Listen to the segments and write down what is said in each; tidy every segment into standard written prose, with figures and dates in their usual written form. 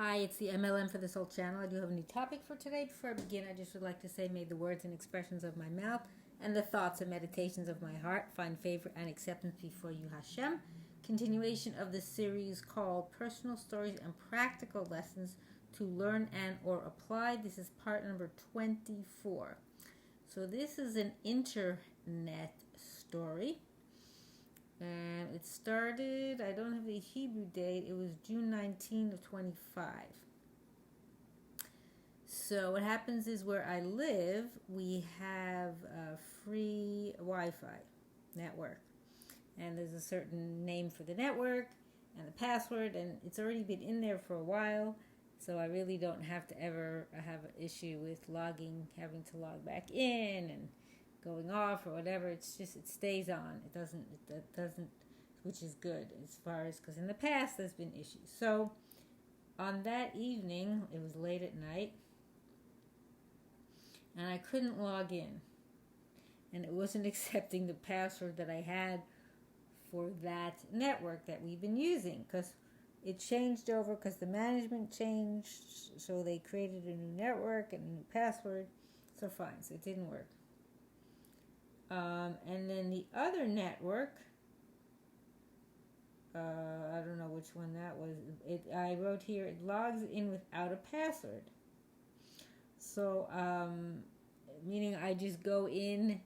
Hi, it's the MLM for this whole channel. I do have a new topic for today. Before I begin, I just would like to say, may the words and expressions of my mouth and the thoughts and meditations of my heart find favor and acceptance before you, Hashem. Continuation of the series called Personal Stories and Practical Lessons to Learn and or Apply. This is part number 24. So this is an internet story. And it started, I don't have the Hebrew date, it was June 19 of 25. So what happens is where I live, we have a free Wi-Fi network. And there's a certain name for the network and the password, and it's already been in there for a while. So I really don't have to ever have an issue with having to log back in and going off or whatever. It's just, it stays on. It doesn't, which is good as far as, because in the past there's been issues. So on that evening, it was late at night, and I couldn't log in, and it wasn't accepting the password that I had for that network that we've been using, because it changed over, because the management changed, so they created a new network and a new password. So fine, so it didn't work. And then the other network, I don't know which one that was. I wrote here, it logs in without a password. So, meaning I just go in.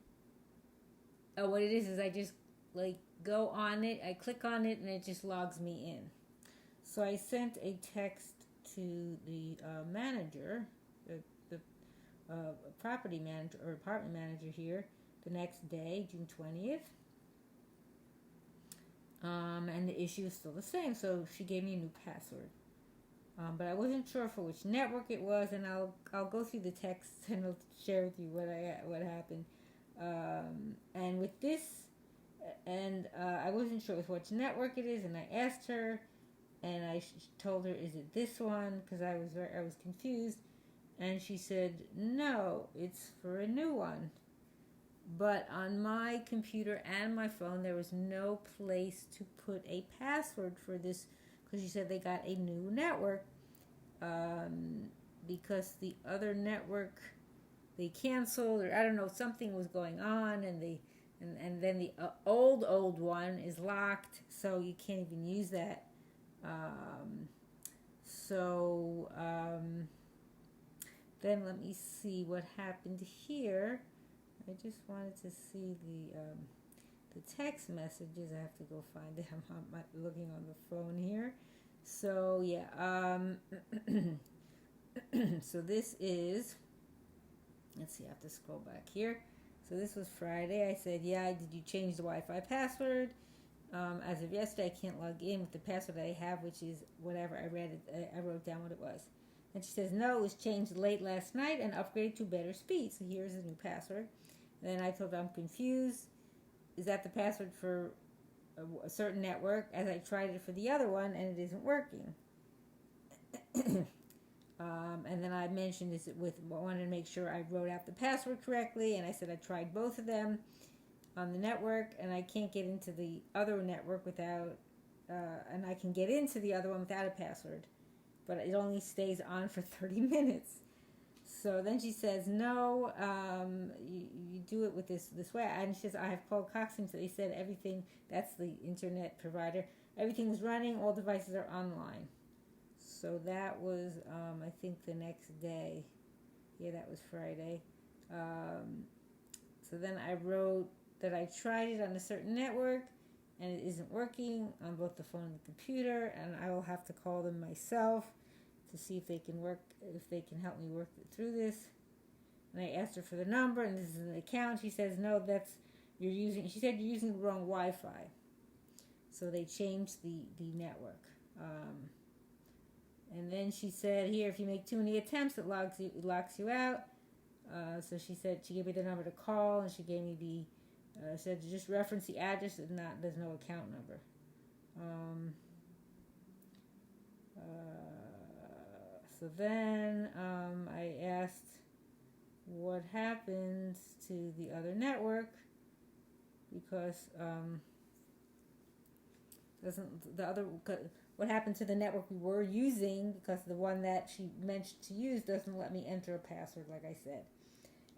What it is I just go on it, I click on it, and it just logs me in. So I sent a text to the manager, the property manager or apartment manager here, the next day, June 20th. And the issue is still the same, so she gave me a new password. But I wasn't sure for which network it was, and I'll go through the text and I'll share with you what happened. And with this, I wasn't sure with which network it is, and I asked her, and I told her, is it this one? Because I was confused, and she said, no, it's for a new one. But on my computer and my phone, there was no place to put a password for this, because she said they got a new network, because the other network they canceled, or I don't know, something was going on, and then the old one is locked, so you can't even use that. Then let me see what happened here. I just wanted to see the text messages. I have to go find it. I'm looking on the phone here. So yeah. So this is. Let's see. I have to scroll back here. So this was Friday. I said, yeah. Did you change the Wi-Fi password? As of yesterday, I can't log in with the password that I have, which is whatever. I wrote down what it was. And she says, no, it was changed late last night and upgraded to better speed. So here's the new password. And then I told her I'm confused. Is that the password for a certain network? As I tried it for the other one, and it isn't working. And then I mentioned this wanted to make sure I wrote out the password correctly. And I said I tried both of them on the network, and I can't get into the other network without, and I can get into the other one without a password. But it only stays on for 30 minutes. So then she says, no, you do it with this way. And she says, I have called Coxing, so they said everything, that's the internet provider, everything is running, all devices are online. So that was, I think, the next day. Yeah, that was Friday. So then I wrote that I tried it on a certain network, and it isn't working on both the phone and the computer, and I will have to call them myself to see if they can help me work through this. And I asked her for the number, and this is an account. She says, no, she said you're using the wrong Wi-Fi. So they changed the network. And then she said, here, if you make too many attempts, it locks you out. So she said, she gave me the number to call, and she gave me said to just reference the address, and there's no account number. So then I asked what happens to the other network, because what happened to the network we were using, because the one that she mentioned to use doesn't let me enter a password, like I said.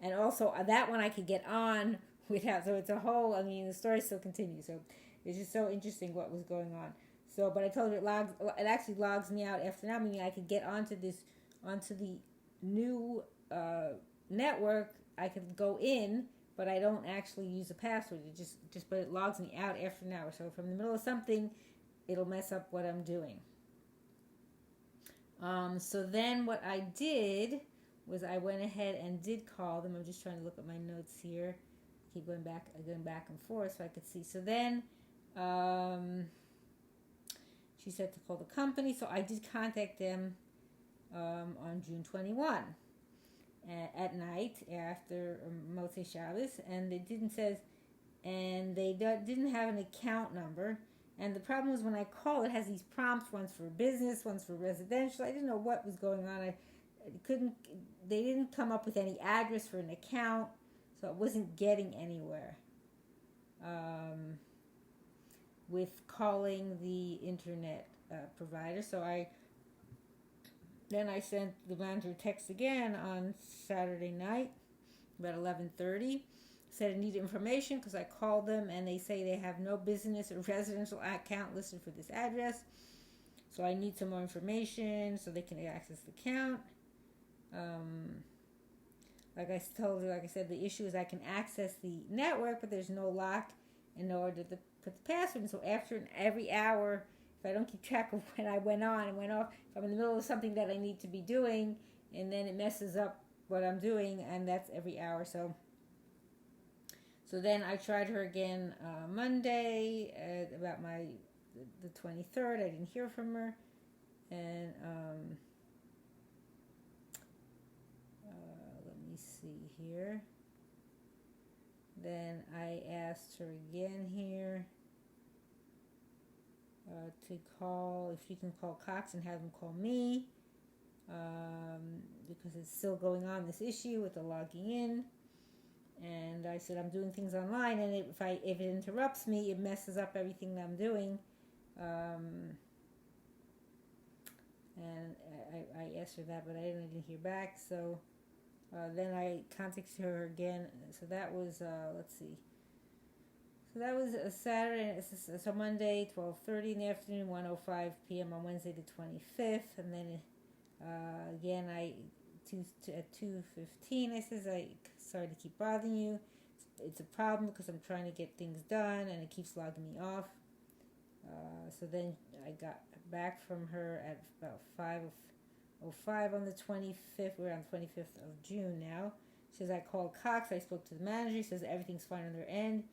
And also, that one I could get on without, so it's a whole, I mean, the story still continues. So it's just so interesting what was going on. So, but I told her it actually logs me out after now, meaning I could get onto the new network. I could go in, but I don't actually use a password. But it logs me out after an hour. So from the middle of something, it'll mess up what I'm doing. So then what I did was I went ahead and did call them. I'm just trying to look at my notes here. Keep going back and forth so I could see. So then she said to call the company. So I did contact them on June 21 at night after Motzei Shabbos, and they didn't have an account number. And the problem was when I call, it has these prompts, one's for business, one's for residential. I didn't know what was going on. They didn't come up with any address for an account, so I wasn't getting anywhere with calling the internet provider. So I sent the manager a text again on Saturday night about 11:30. Said I need information because I called them and they say they have no business or residential account listed for this address. So I need some more information so they can access the account. Like I told her, like I said, the issue is I can access the network, but there's no lock in order to put the password in. So after every hour, if I don't keep track of when I went on and went off, if I'm in the middle of something that I need to be doing, and then it messes up what I'm doing, and that's every hour. So then I tried her again Monday about the 23rd. I didn't hear from her, and let me see here. Then I asked her again here to call, if she can call Cox and have them call me, because it's still going on, this issue with the logging in. And I said I'm doing things online, and if it interrupts me, it messes up everything that I'm doing. And I asked her that, but I didn't hear back. So then I contacted her again. So that was let's see. So that was a Saturday. So Monday, 12:30 in the afternoon, 1:05 p.m. on Wednesday the 25th, and then again at 2:15 I says sorry to keep bothering you. It's a problem because I'm trying to get things done and it keeps logging me off. So then I got back from her at about 5:05 on the 25th. We're on the 25th of June now. She says I called Cox. I spoke to the manager. He says everything's fine on their end.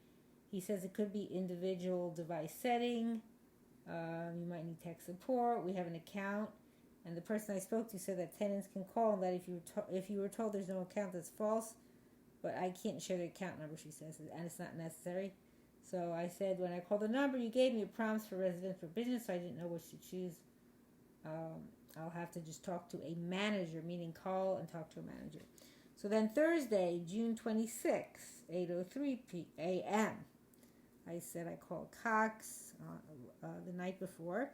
He says it could be individual device setting. You might need tech support. We have an account. And the person I spoke to said that tenants can call and that if you were told there's no account, that's false. But I can't share the account number, she says, and it's not necessary. So I said, when I called the number you gave me, it prompts for residential business, so I didn't know what to choose. I'll have to just talk to a manager, meaning call and talk to a manager. So then Thursday, June 26th, 8:03 a.m., I said I called Cox the night before.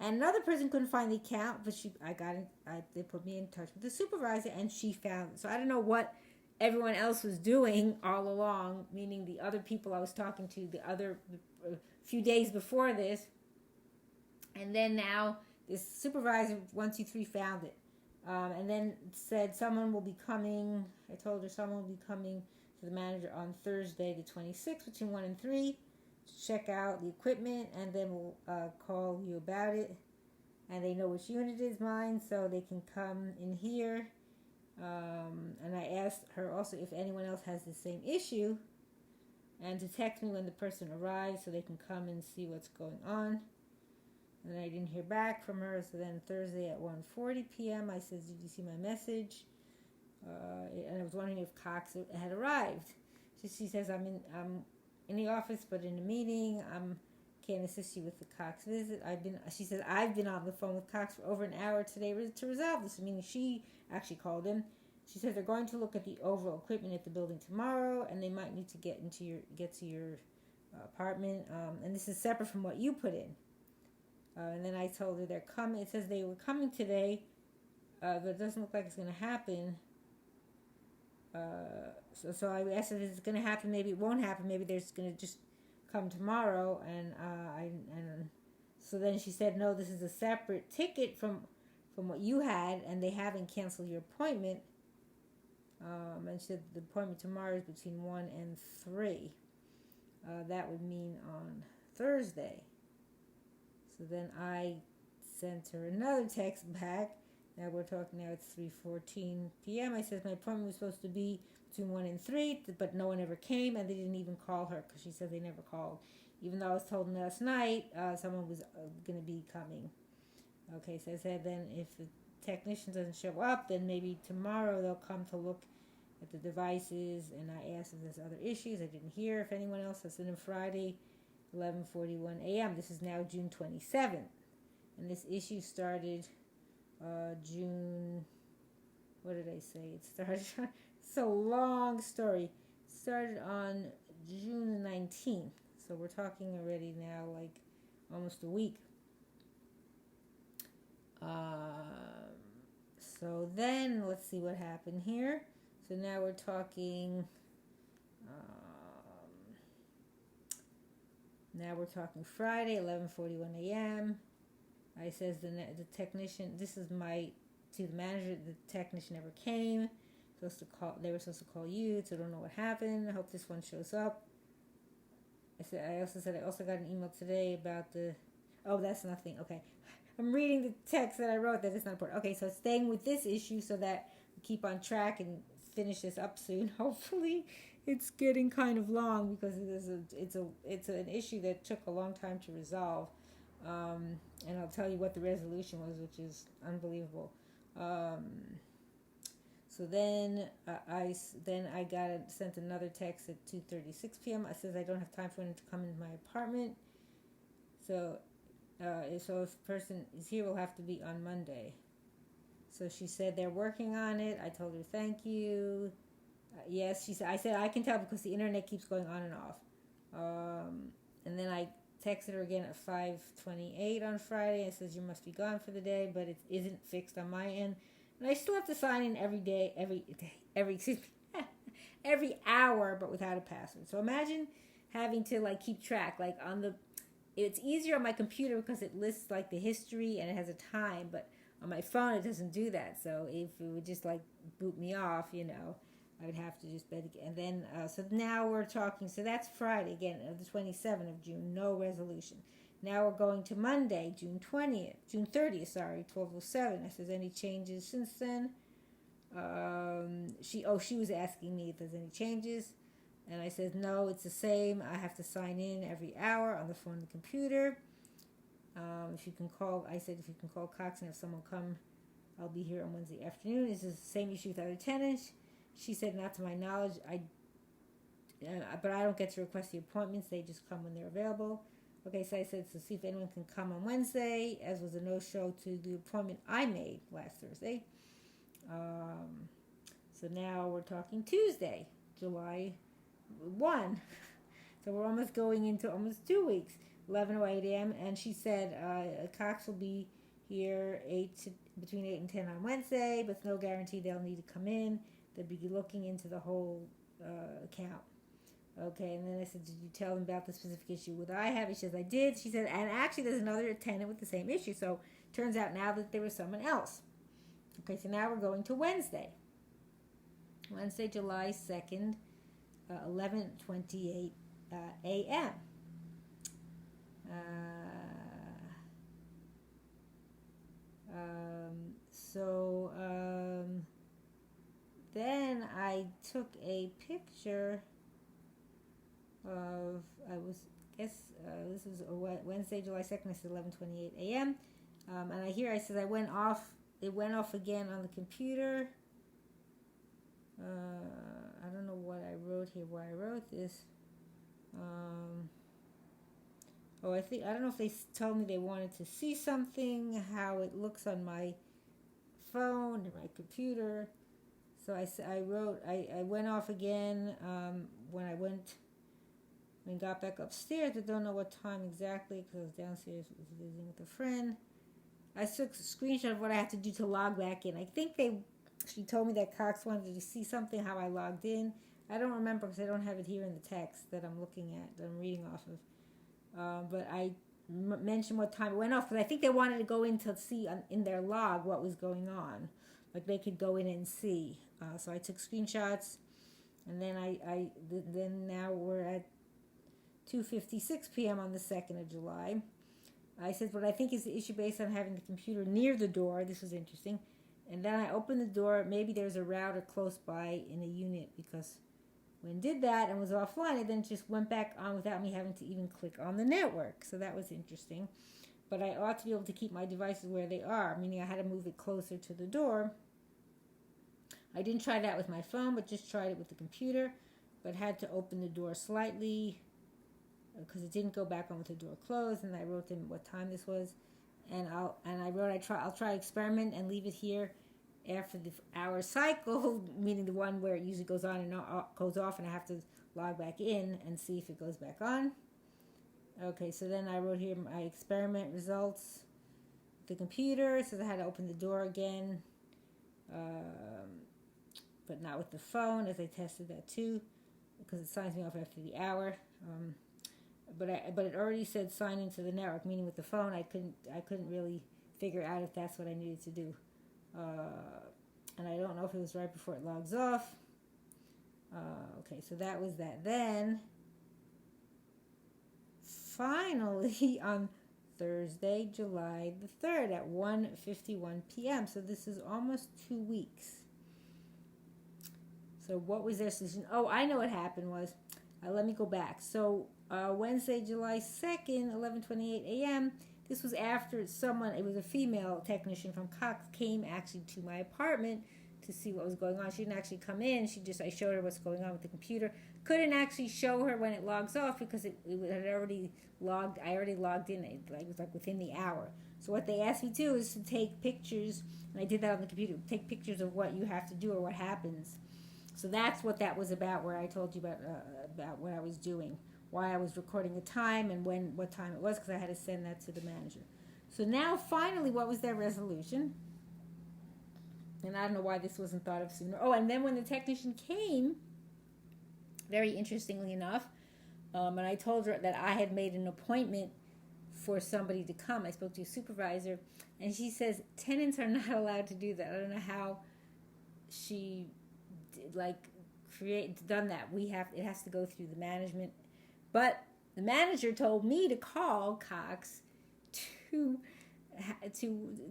And another person couldn't find the account, but they put me in touch with the supervisor, and she found it. So I don't know what everyone else was doing all along, meaning the other people I was talking to the other few days before this. And then now this supervisor, 123, found it. And then said someone will be coming. I told her someone will be coming to the manager on Thursday the 26th between 1 and 3 to check out the equipment, and then we'll call you about it. And they know which unit is mine, so they can come in here. And I asked her also if anyone else has the same issue, and to text me when the person arrives so they can come and see what's going on. And I didn't hear back from her. So then Thursday at 1:40 p.m. I said, did you see my message? And I was wondering if Cox had arrived. She says, I'm in the office but in a meeting. Can't assist you with the Cox visit. She says, I've been on the phone with Cox for over an hour today to resolve this, meaning she actually called him. She says they're going to look at the overall equipment at the building tomorrow, and they might need to get to your apartment. And this is separate from what you put in. And then I told her they're coming. It says they were coming today, but it doesn't look like it's going to happen. So I asked if it's going to happen. Maybe it won't happen. Maybe they're just going to just come tomorrow. And so then she said, no, this is a separate ticket from what you had, and they haven't canceled your appointment. And she said the appointment tomorrow is between 1 and 3. That would mean on Thursday. So then I sent her another text back. Now we're talking, now it's 3:14 p.m. I said my appointment was supposed to be between 1 and 3, but no one ever came, and they didn't even call her because she said they never called. Even though I was told last night someone was going to be coming. Okay, so I said then if the technician doesn't show up, then maybe tomorrow they'll come to look at the devices. And I asked if there's other issues. I didn't hear if anyone else. I sent them Friday, 11:41 a.m. This is now June 27th. And this issue started June, what did I say? It started, it's a long story. It started on June 19th. So we're talking already now like almost a week. So then let's see what happened here. So now we're talking, Friday, 11:41 a.m. I says the technician, this is to the manager, the technician never came. They were supposed to call you, so I don't know what happened. I hope this one shows up. I also got an email today about that's nothing. Okay. I'm reading the text that I wrote that it's not important. Okay, so staying with this issue so that we keep on track and finish this up soon. Hopefully, it's getting kind of long because it's an issue that took a long time to resolve. And I'll tell you what the resolution was, which is unbelievable. So then I sent another text at 2:36 p.m. I says I don't have time for him to come into my apartment. So if the person is here, will have to be on Monday. So she said they're working on it. I told her thank you. Yes, she said. I said I can tell because the internet keeps going on and off. And then I texted her again at 5:28 on Friday. It says you must be gone for the day, but it isn't fixed on my end, and I still have to sign in every hour, but without a password. So imagine having to keep track. It's easier on my computer because it lists the history and it has a time, but on my phone it doesn't do that. So if it would just boot me off, I would have to just bet again. And then, so now we're talking, so that's Friday, again, the 27th of June, no resolution. Now we're going to Monday, June 30th, 12:07. I says, any changes since then? She was asking me if there's any changes. And I said, no, it's the same. I have to sign in every hour on the phone and the computer. If you can call Cox and have someone come, I'll be here on Wednesday afternoon. This is the same issue with other tenants. She said, not to my knowledge, but I don't get to request the appointments. They just come when they're available. Okay, so I said, so see if anyone can come on Wednesday, as was a no-show to the appointment I made last Thursday. So now we're talking Tuesday, July 1. So we're almost going into almost 2 weeks, 11:08 a.m. And she said Cox will be here between 8 and 10 on Wednesday, but it's no guarantee they'll need to come in. They'll be looking into the whole account. Okay, and then I said, did you tell them about the specific issue with I have? She says, I did. She said, and actually there's another tenant with the same issue. So turns out now that there was someone else. Okay, so now we're going to Wednesday. Wednesday, July 2nd, 11:28 a.m. Then I took a picture of, this was Wednesday, July 2nd, I said 11:28 a.m. And I said it went off again on the computer. I don't know what I wrote here, why I wrote this. I don't know if they told me they wanted to see something, how it looks on my phone and my computer. So I wrote, I went off again when I went When I got back upstairs, I don't know what time exactly because I was downstairs visiting with a friend. I took a screenshot of what I had to do to log back in. I think she told me that Cox wanted to see something, how I logged in. I don't remember because I don't have it here in the text that I'm looking at, that I'm reading off of. But I mentioned what time it went off because I think they wanted to go in to see in their log what was going on. Like they could go in and see. So I took screenshots, and then then now we're at 2:56 p.m. on the 2nd of July. I said what I think is the issue based on having the computer near the door. This was interesting. And then I opened the door. Maybe there's a router close by in a unit because when I did that and was offline, it then just went back on without me having to even click on the network. So that was interesting. But I ought to be able to keep my devices where they are, meaning I had to move it closer to the door. I didn't try that with my phone, but just tried it with the computer. But had to open the door slightly because it didn't go back on with the door closed. And I wrote them what time this was, and I wrote I'll try experiment and leave it here after the hour cycle, meaning the one where it usually goes on and goes off, and I have to log back in and see if it goes back on. Okay, so then I wrote here my experiment results. The computer says I had to open the door again, but not with the phone, as I tested that too, because it signs me off after the hour. But it already said sign into the network, meaning with the phone I couldn't really figure out if that's what I needed to do. And I don't know if it was right before it logs off. Okay, so that was that. Then, finally, on Thursday, July the 3rd at 1:51 p.m. So this is almost 2 weeks. So what was their solution? Oh, I know what happened was, let me go back. So Wednesday, July 2nd, 11:28 a.m., this was after it was a female technician from Cox, came actually to my apartment to see what was going on. She didn't actually come in. I showed her what's going on with the computer. Couldn't actually show her when it logs off because it had already logged. I already logged in. It was like within the hour. So what they asked me to do is to take pictures, and I did that on the computer. Take pictures of what you have to do or what happens. So that's what that was about, where I told you about what I was doing, why I was recording the time and what time it was, because I had to send that to the manager. So now, finally, what was their resolution? And I don't know why this wasn't thought of sooner. Oh, and then when the technician came, very interestingly enough, and I told her that I had made an appointment for somebody to come. I spoke to a supervisor, and she says tenants are not allowed to do that. I don't know how she done that. It has to go through the management. But the manager told me to call Cox to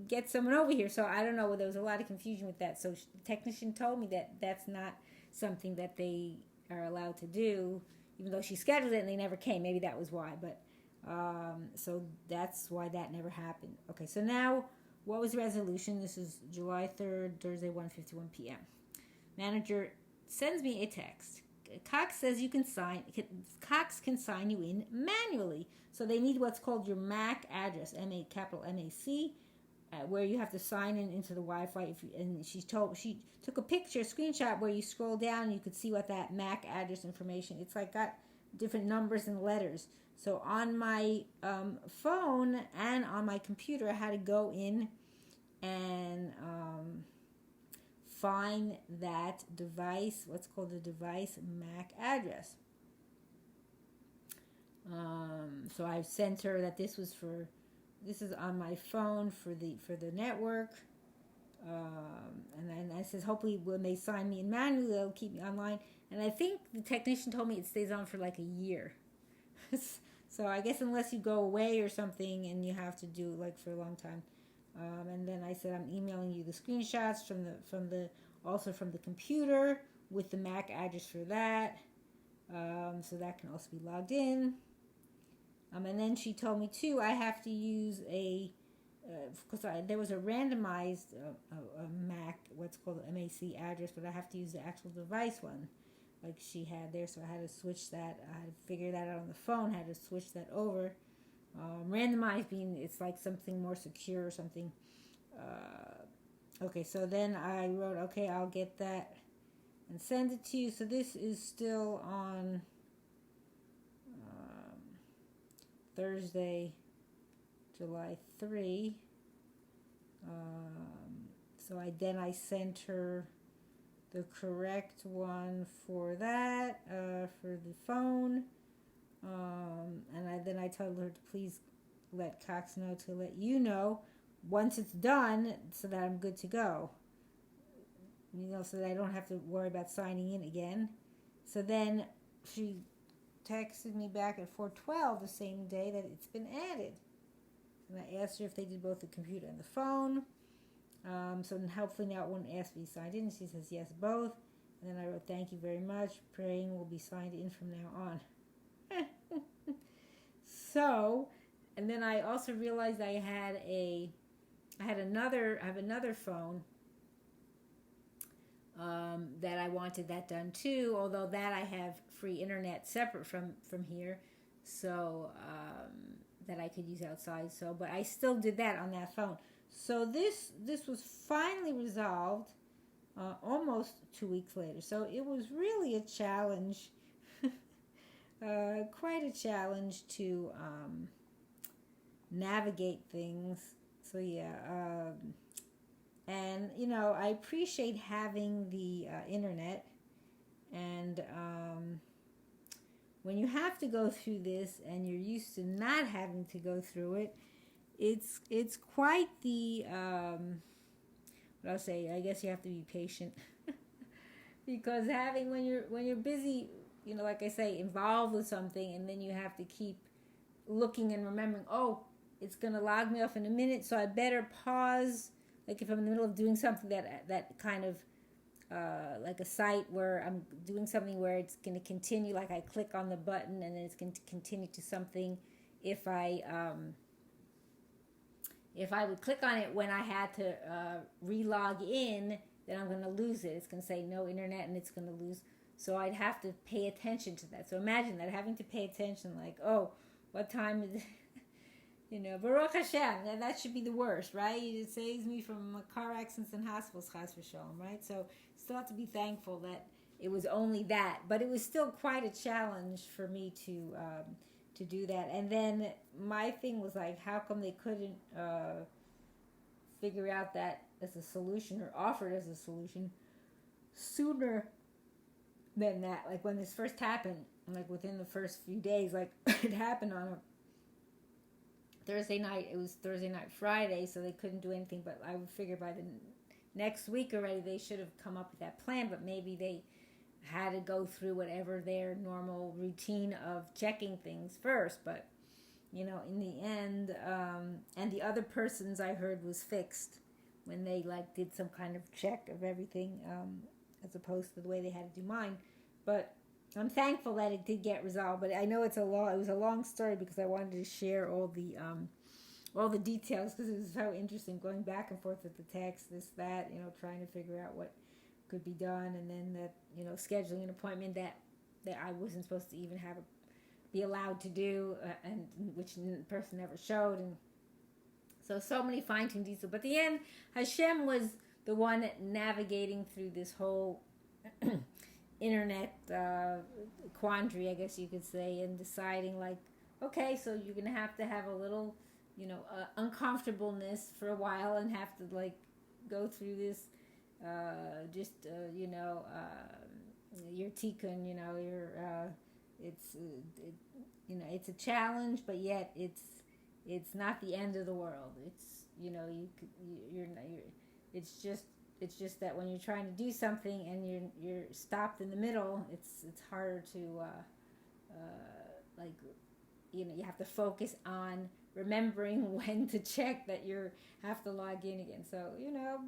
get someone over here. So I don't know. There was a lot of confusion with that. So the technician told me that that's not something that they are allowed to do, even though she scheduled it and they never came. Maybe that was why. But so that's why that never happened. Okay, so now what was the resolution? This is July 3rd, Thursday, 1:51 p.m. Manager sends me a text. Cox says Cox can sign you in manually. So they need what's called your MAC address, capital MAC, where you have to sign into the Wi-Fi. And she took a screenshot where you scroll down and you could see what that MAC address information. It's like got different numbers and letters. So on my phone and on my computer, I had to go in and find that device, what's called the device MAC address. So I sent her that this is on my phone for the network. And then I says, hopefully when they sign me in manually, they'll keep me online. And I think the technician told me it stays on for like a year. So I guess unless you go away or something and you have to do like for a long time. And then I said, I'm emailing you the screenshots from the computer with the MAC address for that. So that can also be logged in. And then she told me too, I have to use because there was a randomized MAC, what's called the MAC address, but I have to use the actual device one, like she had there. So I had to switch that. I had to figure that out on the phone. Had to switch that over. Randomized being it's like something more secure or something. Okay, so then I wrote, okay, I'll get that and send it to you. So this is still on Thursday, July 3. So I sent her the correct one for that, for the phone. And I told her to please let Cox know to let you know once it's done so that I'm good to go. So that I don't have to worry about signing in again. So then she texted me back at 4:12 the same day that it's been added. And I asked her if they did both the computer and the phone. So then hopefully now it won't ask me to sign in. She says yes, both. And then I wrote, thank you very much. Praying will be signed in from now on. So, and then I also realized I have another phone that I wanted that done too, although that I have free internet separate from here, so that I could use outside. So, but I still did that on that phone. So this was finally resolved almost 2 weeks later. So it was really a challenge, quite a challenge to navigate things. So yeah, and I appreciate having the internet, and when you have to go through this and you're used to not having to go through it, it's quite the what I'll say. I guess you have to be patient because when you're busy, like I say, involved with something, and then you have to keep looking and remembering, oh, it's gonna log me off in a minute, so I better pause. Like if I'm in the middle of doing something that kind of like a site where I'm doing something where it's going to continue, like I click on the button and then it's going to continue to something. If I would click on it when I had to re-log in, then I'm going to lose it. It's going to say no internet and it's going to lose. So I'd have to pay attention to that. So imagine that, having to pay attention, like, oh, what time is it? Baruch Hashem, that should be the worst, right? It saves me from car accidents and hospitals, chas v'shalom, right? So still have to be thankful that it was only that, but it was still quite a challenge for me to do that. And then my thing was like, how come they couldn't figure out that as a solution or offer it as a solution sooner than that? Like when this first happened, like within the first few days, like it happened on a Thursday night. It was Thursday night, Friday, so they couldn't do anything. But I would figure by the next week already they should have come up with that plan. But maybe they had to go through whatever their normal routine of checking things first. But in the end, and the other person's I heard was fixed when they did some kind of check of everything, as opposed to the way they had to do mine. But I'm thankful that it did get resolved, but I know it was a long story because I wanted to share all the details because it was so interesting going back and forth with the text, this, that, trying to figure out what could be done, and then that, scheduling an appointment that I wasn't supposed to even be allowed to do, and which the person never showed, and so many fine-tuned details. But at the end, Hashem was the one navigating through this whole internet quandary, I guess you could say, and deciding okay, so you're gonna have to have a little uncomfortableness for a while and have to go through this your tikkun, it's a challenge, but yet it's not the end of the world. It's it's just that when you're trying to do something and you're stopped in the middle, it's harder to you have to focus on remembering when to check that you have to log in again. So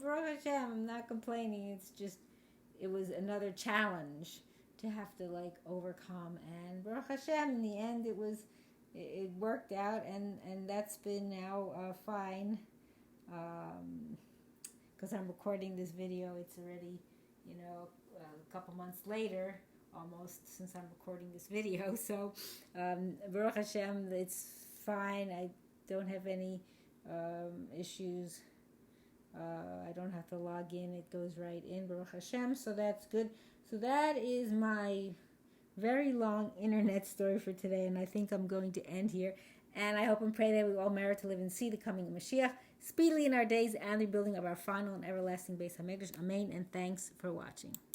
Baruch Hashem, I'm not complaining. It's just it was another challenge to have to overcome, and Baruch Hashem, in the end it worked out, and that's been now fine. Because I'm recording this video, it's already, a couple months later, almost, since I'm recording this video. So, Baruch Hashem, it's fine. I don't have any issues. I don't have to log in. It goes right in, Baruch Hashem. So that's good. So that is my very long internet story for today, and I think I'm going to end here. And I hope and pray that we all merit to live and see the coming of Mashiach speedily in our days and the building of our final and everlasting Beis HaMikdash. Amen. And thanks for watching.